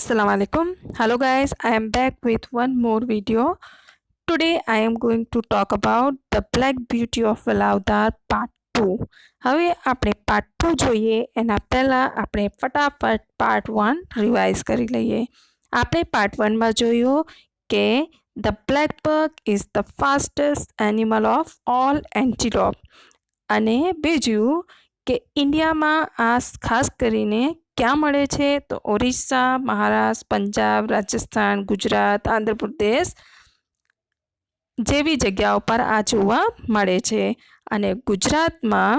Assalamu alaikum. Hello guys, I am back with one more video. Today I am going to talk about the Black Beauty of Valawdar part 2. હવે આપણે part 2 જોઈએ એના પહેલાં આપણે ફટાફટ part 1 revise કરી લઈએ. આપણે પાર્ટ 1માં જોયું કે the black buck is the fastest animal of all antelope અને બીજું કે ઇન્ડિયામાં આ ખાસ કરીને ક્યાં મળે છે તો ઓરિસ્સા, મહારાષ્ટ્ર, પંજાબ, રાજસ્થાન, ગુજરાત, આંધ્રપ્રદેશ જેવી જગ્યાઓ પર આ જોવા મળે છે. અને ગુજરાતમાં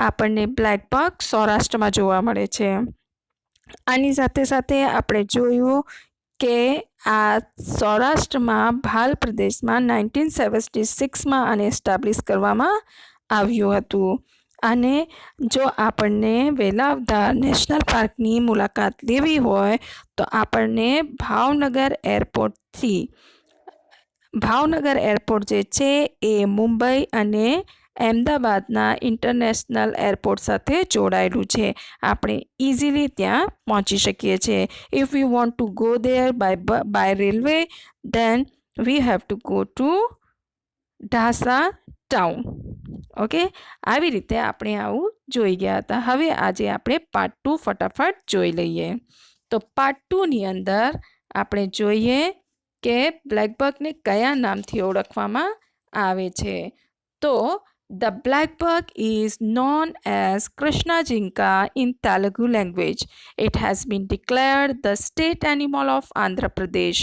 આપણને બ્લેક બક સૌરાષ્ટ્રમાં જોવા મળે છે. આની સાથે સાથે આપણે જોયું કે આ સૌરાષ્ટ્રમાં ભાલ પ્રદેશમાં 1976માં આને એસ્ટાબ્લિશ કરવામાં આવ્યું હતું. અને જો આપણને વેલાવદર નેશનલ પાર્કની મુલાકાત લેવી હોય તો આપણને ભાવનગર એરપોર્ટ જે છે એ મુંબઈ અને અમદાવાદના ઇન્ટરનેશનલ એરપોર્ટ સાથે જોડાયેલું છે. આપણે ઇઝીલી ત્યાં પહોંચી શકીએ છીએ. If you want to go there by railway then we have to go to Dhasa town. Okay, આવી રીતે આપણે આવું જોઈ ગયા હતા. હવે આજે આપણે પાર્ટ 2 ફટાફટ જોઈ લઈએ. તો પાર્ટ 2ની અંદર આપણે જોઈએ કે બ્લેક બકને કયા નામથી ઓળખવામાં આવે છે. તો the black buck is known as Krishna Jinka in Telugu language. It has been declared the state animal of Andhra Pradesh.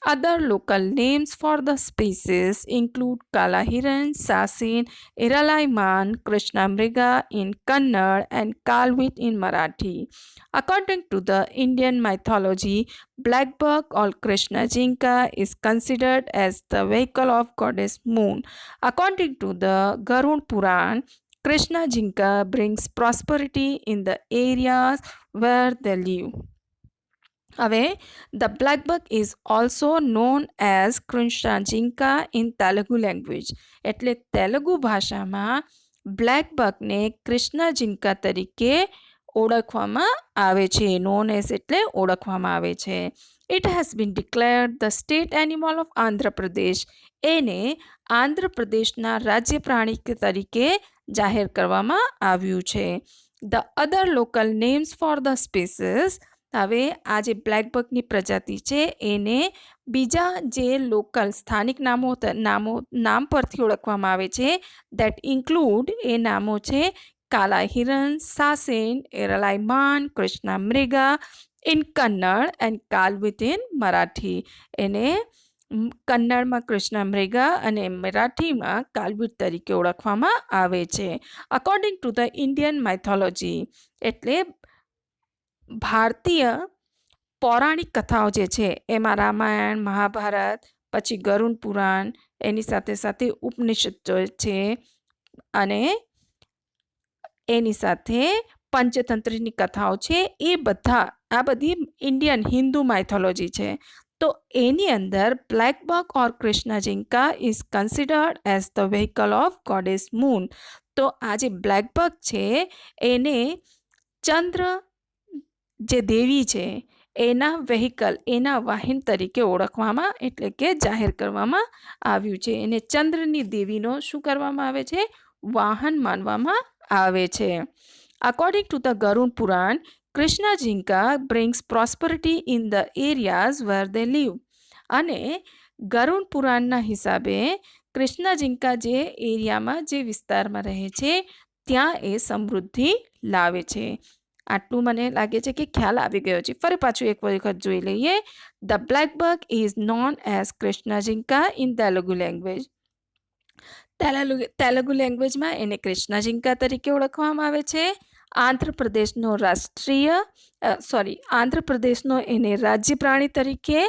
Other local names for the species include Kala Hiran, Sasin, Iralaiman, Krishnamriga in Kannada and Kalvit in Marathi. According to the Indian mythology, black buck or Krishna Jinka is considered as the vehicle of goddess moon. According to the Garud Puran, Krishna Jinka brings prosperity in the areas where they live. હવે the black buck is also known as Krishna Jinka in Telugu language. એટલે તેલુગુ ભાષામાં black બકને Krishna જિંકા તરીકે ઓળખવામાં આવે છે. Known as એટલે ઓળખવામાં આવે છે. It has been declared the state animal of Andhra Pradesh. એને આંધ્રપ્રદેશના રાજ્ય પ્રાણી તરીકે જાહેર કરવામાં આવ્યું છે. The other local names for the species. હવે આ જે બ્લેક બકની પ્રજાતિ છે એને બીજા જે લોકલ સ્થાનિક નામ પરથી ઓળખવામાં આવે છે દેટ ઇન્ક્લુડ એ નામો છે કાલા હિરણ, સાસેન, એરલાઈમાન, કૃષ્ણામૃગા ઇન કન્નડ એન્ડ કાલવિત ઇન મરાઠી. એને કન્નડમાં કૃષ્ણામૃગા અને મરાઠીમાં કાલવિત તરીકે ઓળખવામાં આવે છે. According to the Indian mythology એટલે ભારતીય પૌરાણિક કથાઓ જે છે એમાં રામાયણ, મહાભારત, પછી ગરુડ પુરાણ, એની સાથે સાથે ઉપનિષદ છે અને એની સાથે પંચતંત્રની કથાઓ છે. આ બધી ઇન્ડિયન હિન્દુ માઇથોલોજી છે. તો એની અંદર બ્લેક બક ઓર કૃષ્ણ જિંકા is considered as the vehicle of goddess moon. તો આ જે બ્લેક બક છે એને ચંદ્ર જે દેવી છે એના વેહિકલ, એના વાહન તરીકે ઓળખવામાં એટલે કે જાહેર કરવામાં આવ્યું છે. એને ચંદ્રની દેવીનો શું કરવામાં આવે છે? વાહન માનવામાં આવે છે. According to the Garuda Purana, કૃષ્ણ જિંકા brings prosperity in the areas where they leave. અને ગરુડ પુરાણના હિસાબે કૃષ્ણ જિંકા જે એરિયામાં, જે વિસ્તારમાં રહે છે ત્યાં એ સમૃદ્ધિ લાવે છે. આટલું મને લાગે છે કે ખ્યાલ આવી ગયો છે. ફરી પાછું એક વખત જોઈ લઈએ. The black buck is known as કૃષ્ણ જિંકા ઇન તેલુગુ લેંગ્વેજ. તેલુગુ લેંગ્વેજમાં એને કૃષ્ણ જિંકા તરીકે ઓળખવામાં આવે છે. આંધ્રપ્રદેશનો એને રાજ્ય પ્રાણી તરીકે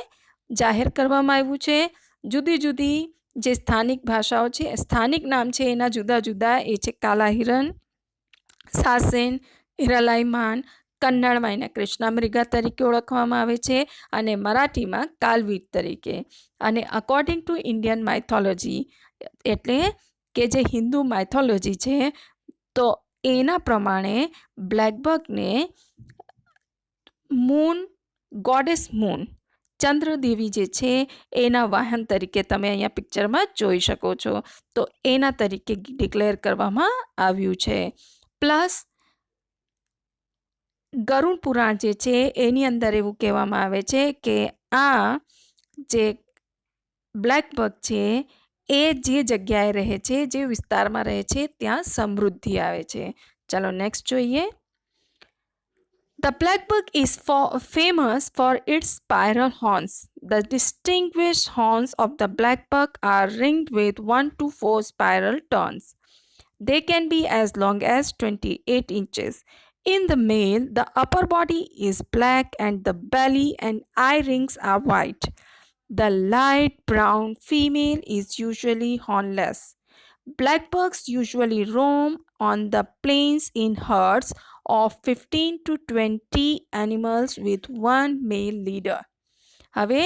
જાહેર કરવામાં આવ્યું છે. જુદી જુદી જે સ્થાનિક ભાષાઓ છે, સ્થાનિક નામ છે એના જુદા જુદા એ છે કાલા હિરણ, સાસેન, હિરાલાઈમાન, કન્નડમાં એને કૃષ્ણામૃગા તરીકે ઓળખવામાં આવે છે અને મરાઠીમાં કાલવીટ તરીકે. અને અકોર્ડિંગ ટુ ઇન્ડિયન માઇથોલોજી એટલે કે જે હિન્દુ માઇથોલોજી છે તો એના પ્રમાણે બ્લેક બકને મૂન ગોડેસ મૂન, ચંદ્રદેવી જે છે એના વાહન તરીકે તમે અહીંયા પિક્ચરમાં જોઈ શકો છો. તો એના તરીકે ડિક્લેર કરવામાં આવ્યું છે. પ્લસ ગરુડ પુરાણ જે છે એની અંદર એવું કહેવામાં આવે છે કે આ જે બ્લેક બગ છે એ જે જગ્યાએ રહે છે, જે વિસ્તારમાં રહે છે ત્યાં સમૃદ્ધિ આવે છે. ચાલો નેક્સ્ટ જોઈએ. The black bug is famous for its spiral horns. The distinguished horns of the black bug are ringed with 1 to 4 spiral turns. They can be as long as 28 inches. In the male, the upper body is black and the belly and eye rings are white. The light brown female is usually hornless. Blackbugs usually roam on the plains in herds of 15 to 20 animals with one male leader. હવે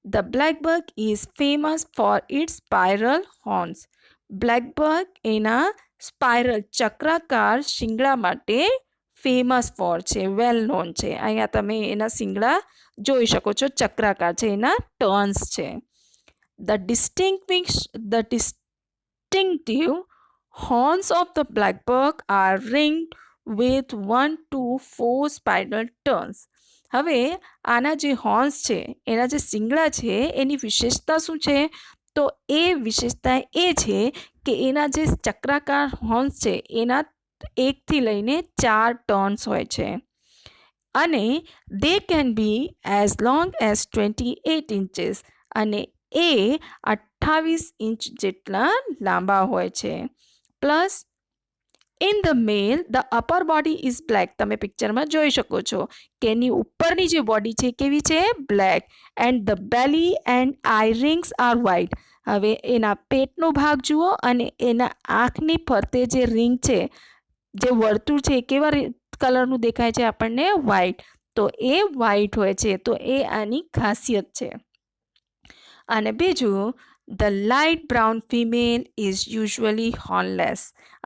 the blackbug is famous for its spiral horns. Blackbug એના spiral ચક્રાકાર શિંગડા માટે famous for છે, well known છે. અહીંયા તમે એના શિંગડા જોઈ શકો છો, ચક્રાકાર છે, એના ટર્ન્સ છે. The distinctive horns of the blackbug are ringed with 1 to 4 spiral turns. હવે આના જે હોર્ન્સ છે, એના જે શિંગડા છે, એની વિશેષતા શું છે? તો એ વિશેષતા એ છે કે એના જે ચક્રાકાર હોર્ન્સ છે એના 1થી લઈને 4 ટર્ન્સ હોય છે અને they can be as long as 28 inches અને એ 28 ઇંચ જેટલા લાંબા હોય છે. Plus in the male the upper body is black. તમે પિક્ચરમાં જોઈ શકો છો કે એની ઉપરની જે બોડી છે કેવી છે? Black. And the belly and eye rings are white. હવે એના પેટનો ભાગ જુઓ અને એના આંખની ફરતે જે રિંગ છે, જે વર્તુળ છે, કેવા કલરનું દેખાય છે આપણને? વ્હાઇટ. તો એ વ્હાઇટ હોય છે, તો એ આની ખાસિયત છે. અને બીજું, the light brown female is usually hornless.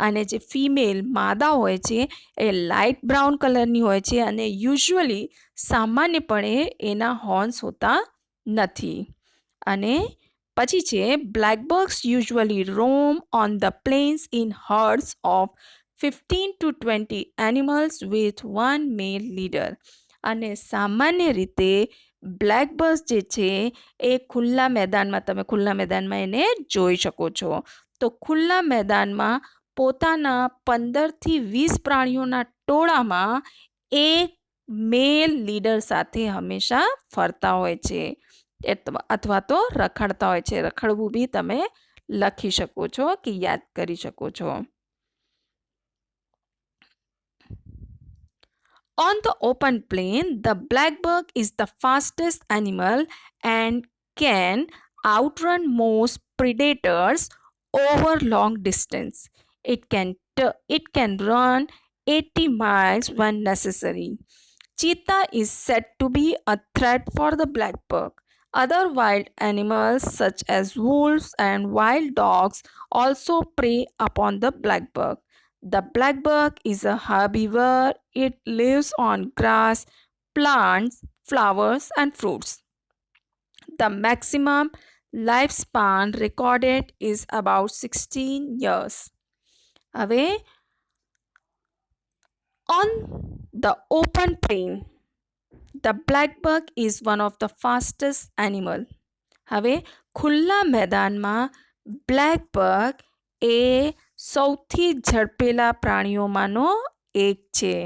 અને જે ફિમેલ માદા હોય છે એ લાઇટ બ્રાઉન કલરની હોય છે અને યુઝ્યુઅલી સામાન્યપણે એના હોર્ન્સ હોતા નથી. અને પછી છે blackbucks usually roam on the plains in herds of 15 to 20 animals with one male leader. અને સામાન્ય રીતે બ્લેકબગ્સ જે છે એ ખુલ્લા મેદાનમાં, તમે ખુલ્લા મેદાનમાં એને જોઈ શકો છો. તો ખુલ્લા મેદાનમાં પોતાના 15થી 20 પ્રાણીઓના ટોળામાં એક મેલ લીડર સાથે હંમેશા ફરતા હોય છે અથવા તો રખડતા હોય છે. રખડવું બી તમે લખી શકો છો કે યાદ કરી શકો છો. On the open plain, the black bug is the fastest animal and can outrun most predators over long distance. It can run 80 miles when necessary. Cheetah is said to be a threat for the black bug. Other wild animals such as wolves and wild dogs also prey upon the black bug. The black bug is a herbivore. It lives on grass, plants, flowers, and fruits. The maximum lifespan recorded is about 16 years. હવે on the open plain, the black bug is one of the fastest animal. હવે ખુલ્લા મેદાનમાં black buck એ સૌથી ઝડપેલા પ્રાણીઓમાંનો એક છે.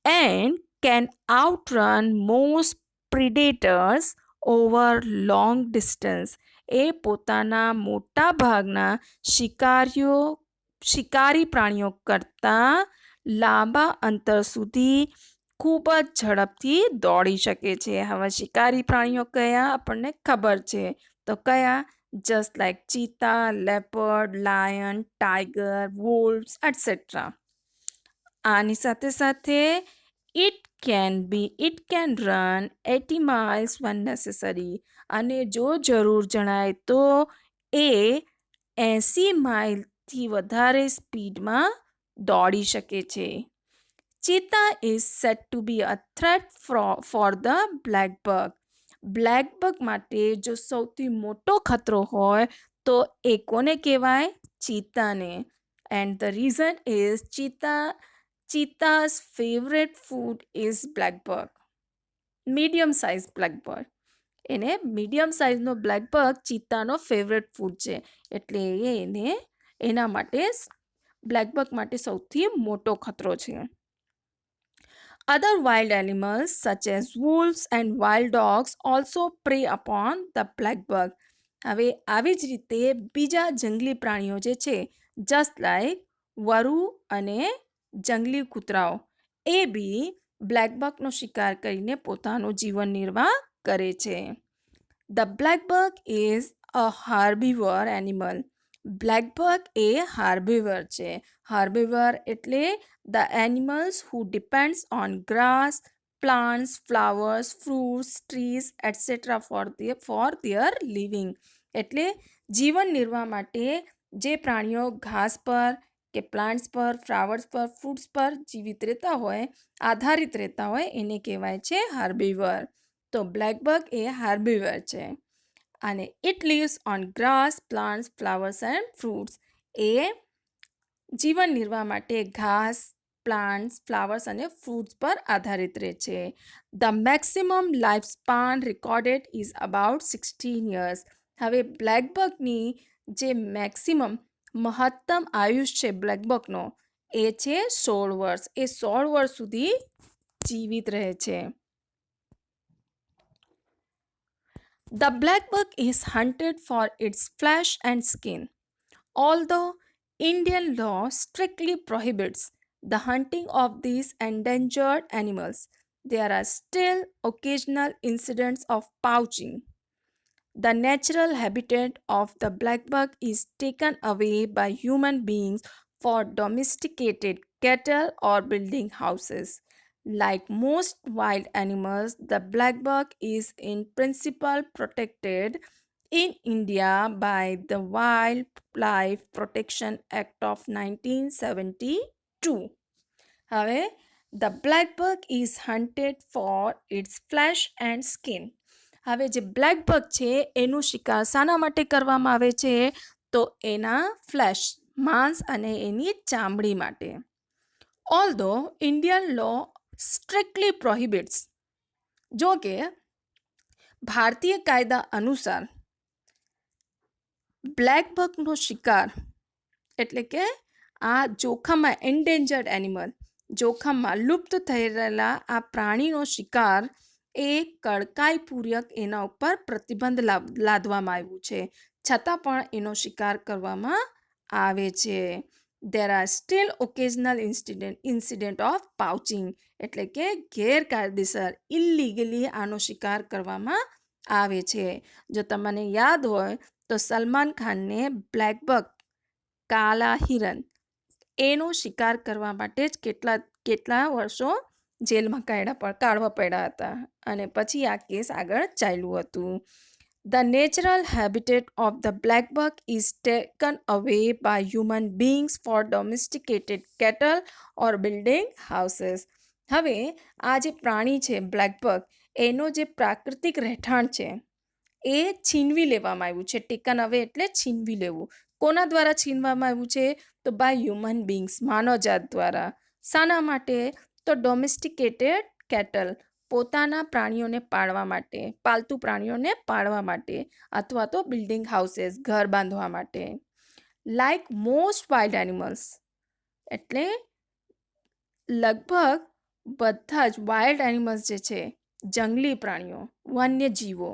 And can outrun most predators over long distance. એ પોતાના મોટા ભાગના શિકારી પ્રાણીઓ કરતાં લાંબા અંતર સુધી ખૂબ જ ઝડપથી દોડી શકે છે. હવે શિકારી પ્રાણીઓ કયા આપણને ખબર છે, તો કયા? Just like cheetah, leopard, lion, tiger, wolves etcetera. આની સાથે સાથે it can run 80 miles when necessary. અને જો જરૂર જણાય તો એ 80 માઇલથી વધારે સ્પીડમાં દોડી શકે છે. Cheetah is said to be a threat for the black bug. Black bug માટે જો સૌથી મોટો ખતરો હોય તો એ કોને કહેવાય? ચીતાને. And the reason is cheetah's favourite food is black buck. Medium size black buck. એને મીડિયમ સાઇઝનો બ્લેક બગ ચીતાનો ફેવરેટ ફૂડ છે, એટલે એને એના માટે બ્લેક બગ માટે સૌથી મોટો ખતરો છે. Other wild animals such as wolves and wild dogs also prey upon the black bug. હવે આવી જ રીતે બીજા જંગલી પ્રાણીઓ જે છે, જસ્ટ લાઈક વરુ અને જંગલી કૂતરાઓ, એ બી બ્લેક બગનો શિકાર કરીને પોતાનું જીવન નિર્વાહ કરે છે. The black bug is a herbivore animal. Black buck એ હાર્બિવર છે. હાર્બિવર એટલે the animals who depends on grass, plants, flowers, fruits, trees, etc. for their living. એટલે જીવન નિર્વાહ માટે જે પ્રાણીઓ ઘાસ પર કે પ્લાન્ટ્સ પર, ફ્લાવર્સ પર, ફ્રૂટ્સ પર જીવિત રહેતા હોય, આધારિત રહેતા હોય, એને કહેવાય છે હાર્બિવર. તો બ્લેક બગ એ હાર્બિવર છે. અને it lives on grass, plants, flowers and fruits. એ જીવન નિર્વાહ માટે ઘાસ, પ્લાન્ટ્સ, ફ્લાવર્સ અને ફ્રૂટ્સ પર આધારિત રહે છે. The maximum life span recorded is about 16 years. હવે બ્લેક બગની જે મહત્તમ આયુષ છે બ્લેક બગનો, એ છે 16 વર્ષ. એ 16 વર્ષ સુધી જીવિત રહે છે. The black bug is hunted for its flesh and skin. Although Indian law strictly prohibits the hunting of these endangered animals, there are still occasional incidents of poaching. The natural habitat of the black bug is taken away by human beings for domesticated cattle or building houses. Like most wild animals, the black bug is in principle protected in India by the Wildlife Protection Act of 1972. હવે the black bug is hunted for its flesh and skin. હવે જે black bug છે એનું શિકાર શાના માટે કરવામાં આવે છે? તો એના ફ્લેશ, માંસ અને એની ચામડી માટે. Although Indian law strictly prohibits, જો કે ભારતીય કાયદા અનુસાર બ્લેક બગનો શિકાર એટલે કે આ જોખમમાં એન્ડેન્જર્ડ એનિમલ, જોખમમાં લુપ્ત થઈ રહેલા આ પ્રાણીનો શિકાર એ કડકાઈપૂર્વક એના ઉપર પ્રતિબંધ લાદવામાં આવ્યું છે, છતાં પણ એનો શિકાર કરવામાં આવે છે. There are still occasional incident of poaching, એટલે કે ગેરકાયદેસર ઇલીગલી આનો શિકાર કરવામાં આવે છે. જો તમને યાદ હોય તો સલમાન ખાનને બ્લેક બગ, કાલા હિરણ, એનો શિકાર કરવા માટે જ કેટલા વર્ષો જેલમાં કાઢવા પડ્યા હતા અને પછી આ કેસ આગળ ચાલ્યું હતું. The natural habitat of the black bug is taken away by human beings for domesticated cattle or building houses. હવે આ જે પ્રાણી છે બ્લેક બગ, એનો જે પ્રાકૃતિક રહેઠાણ છે એ છીનવી લેવામાં આવ્યું છે. ટેકન અવે એટલે છીનવી લેવું. કોના દ્વારા છીનવામાં આવ્યું છે? તો બાય હ્યુમન બીંગ્સ, માનવજાત દ્વારા. શાના માટે? તો ડોમેસ્ટિકેટેડ કેટલ, પોતાના પ્રાણીઓને પાળવા માટે, પાલતુ પ્રાણીઓને પાળવા માટે, અથવા તો બિલ્ડિંગ હાઉસીસ, ઘર બાંધવા માટે. લાઈક મોસ્ટ વાઇલ્ડ એનિમલ્સ, એટલે લગભગ બધા જ વાઇલ્ડ એનિમલ્સ જે છે, જંગલી પ્રાણીઓ, વન્યજીવો,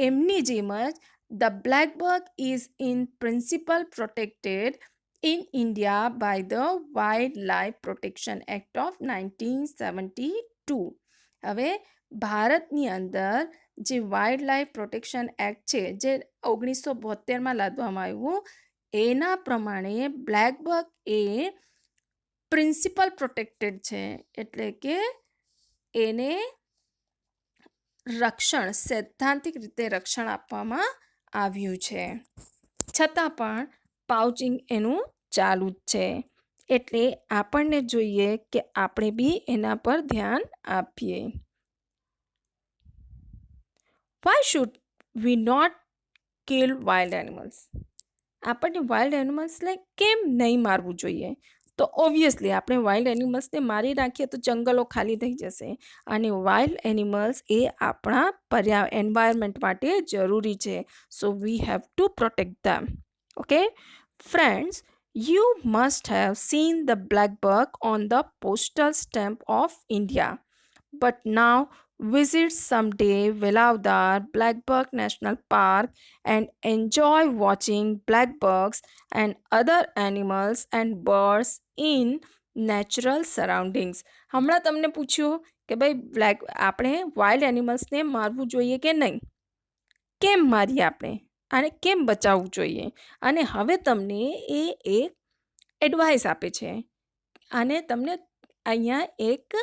એમની જેમ જ the black bug is in principle protected in India by the Wildlife Protection Act of 1972. હવે ભારતની અંદર જે વાઇલ્ડ લાઈફ પ્રોટેક્શન એક્ટ છે, જે 1972માં લાદવામાં આવ્યું, એના પ્રમાણે બ્લેક બગ એ પ્રિન્સિપલ પ્રોટેક્ટેડ છે, એટલે કે એને રક્ષણ, સૈદ્ધાંતિક રીતે રક્ષણ આપવામાં આવ્યું છે, છતાં પણ પાઉચિંગ એનું ચાલુ જ છે. એટલે આપણને જોઈએ કે આપણે બી એના પર ધ્યાન આપીએ. Why should we not kill wild animals? આપણને વાઇલ્ડ એનિમલ્સને કેમ નહીં મારવું જોઈએ? તો ઓબ્વિયસલી આપણે વાઇલ્ડ એનિમલ્સને મારી નાખીએ તો જંગલો ખાલી થઈ જશે, અને વાઇલ્ડ એનિમલ્સ એ આપણા એન્વાયરમેન્ટ માટે જરૂરી છે. So we have to protect them. Okay friends, you must have seen the black buck on the postal stamp of India. But now visit someday Velavdar Black Buck National Park and enjoy watching black bucks and other animals and birds in natural surroundings. હમણાં તમને પૂછ્યું કે ભાઈ આપણે wild એનિમલ્સને મારવું જોઈએ કે નહીં, કેમ મારીએ આપણે, અને કેમ બચાવવું જોઈએ, અને હવે તમને એ એક એડવાઇસ આપે છે, અને તમને અહીંયા એક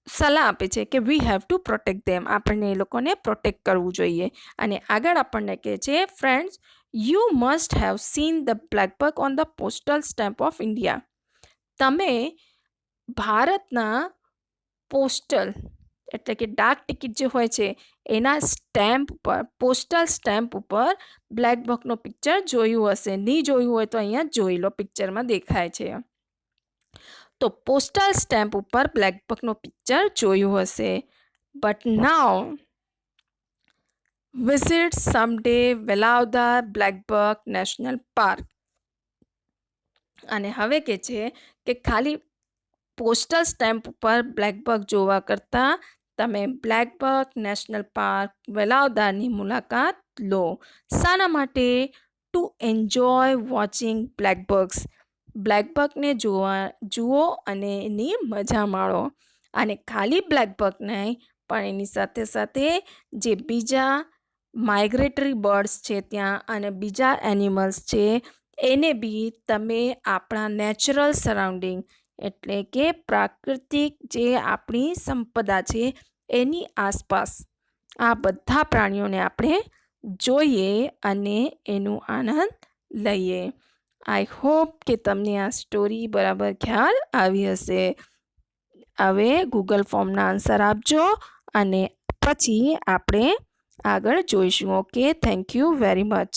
સલાહ આપે છે કે વી હેવ ટુ પ્રોટેક્ટ ધેમ, આપણને એ લોકોને પ્રોટેક્ટ કરવું જોઈએ. અને આગળ આપણને કહે છે, friends, you must have seen the black buck on the postal stamp of India. તમે ભારતના પોસ્ટલ એટલે કે ડાક ટિકિટ જે હોય છે એના સ્ટેમ્પ ઉપર, પોસ્ટલ સ્ટેમ્પ ઉપર બ્લેક બકનો પિક્ચર જોયું હશે. નહીં જોયું હોય તો અહીંયા જોઈ લો, પિક્ચરમાં દેખાય છે. તો પોસ્ટલ સ્ટેમ્પ ઉપર બ્લેક બકનો પિક્ચર જોયું હશે. But now visit someday Velavadar black buck national park. અને હવે કે છે કે ખાલી પોસ્ટલ સ્ટેમ્પ ઉપર બ્લેક બક જોવા કરતાં તમે બ્લેક બક નેશનલ પાર્ક વેલાવદારની મુલાકાત લો. શાના માટે? To enjoy watching black bucks. Black બકને જુઓ અને એની મજા માણો. અને ખાલી બ્લેક બક નહીં, પણ એની સાથે સાથે જે બીજા માઇગ્રેટરી બર્ડ્સ છે ત્યાં અને બીજા એનિમલ્સ છે એને બી તમે આપણા નેચરલ સરાઉન્ડિંગ એટલે કે પ્રાકૃતિક જે આપણી સંપદા છે એની આસપાસ આ બધા પ્રાણીઓને આપણે જોઈએ અને એનો આનંદ લઈએ. આઈ હોપ કે તમને આ સ્ટોરી બરાબર ખ્યાલ આવી હશે. હવે ગૂગલ ફોર્મના આન્સર આપજો અને પછી આપણે આગળ જોઈશું. Okay, thank you very much.